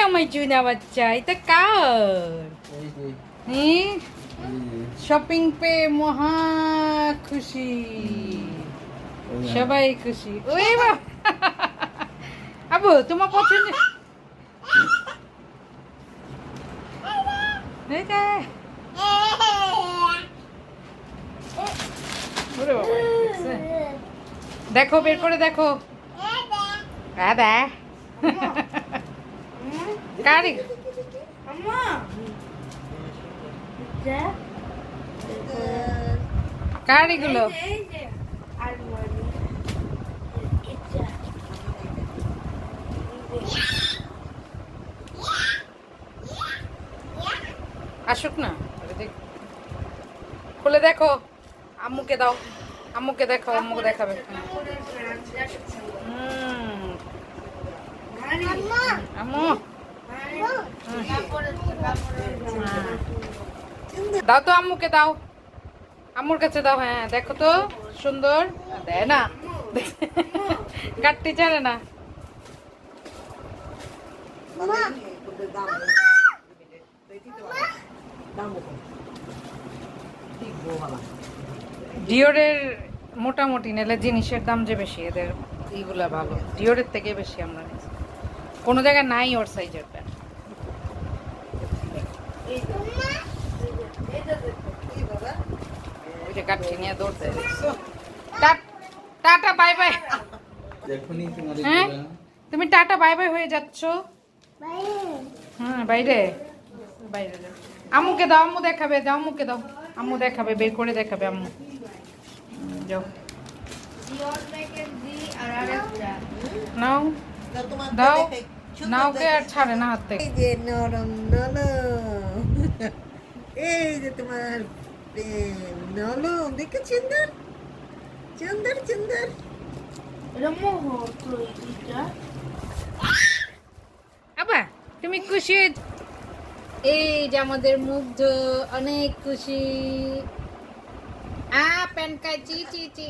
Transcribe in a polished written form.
আমার চুনা বাচ্চা এটা কার শপিং পে মহা খুশি সবাই খুশি ওই বা আবু তোমার পছন্দ দেখো বের করে দেখো দাদা কারি কারিগুলো আসুক না খুলে দেখো আম্মুকে দাও আম্মুকে দেখো আম্মুকে দেখাবে আম্মু দাও তো আম্মুকে দাও আম্মুর কাছে দাও হ্যাঁ দেখো তো সুন্দর দেয় না গাট্টি ছাড়ে না ডিওরের মোটামুটি নিলে জিনিসের দাম যে বেশি এদের এইগুলা ভালো ডিওরের থেকে বেশি আমরা নিচ্ছি কোনো জায়গায় নাই ওর সাইজের প্যান্ট ওই যে গাঠি নিয়ে দৌড়তে টাটা বাই বাই হ্যাঁ তুমি টাটা বাই বাই হয়ে যাচ্ছ হ্যাঁ বাইরে বাইরে যাও আম্মুকে দাও আম্মু দেখাবে যাও আম্মুকে দাও আম্মু দেখাবে বের করে দেখাবে আম্মু যাও নাও দাও নাও কে আর ছাড়ে না হাত থেকে এই যে নরম নরম এই যে তোমার নরম দেখো সুন্দর সুন্দর সুন্দর আবা তুমি খুশি এই যে আমাদের মুগ্ধ অনেক খুশি প্যান কাচি চি চি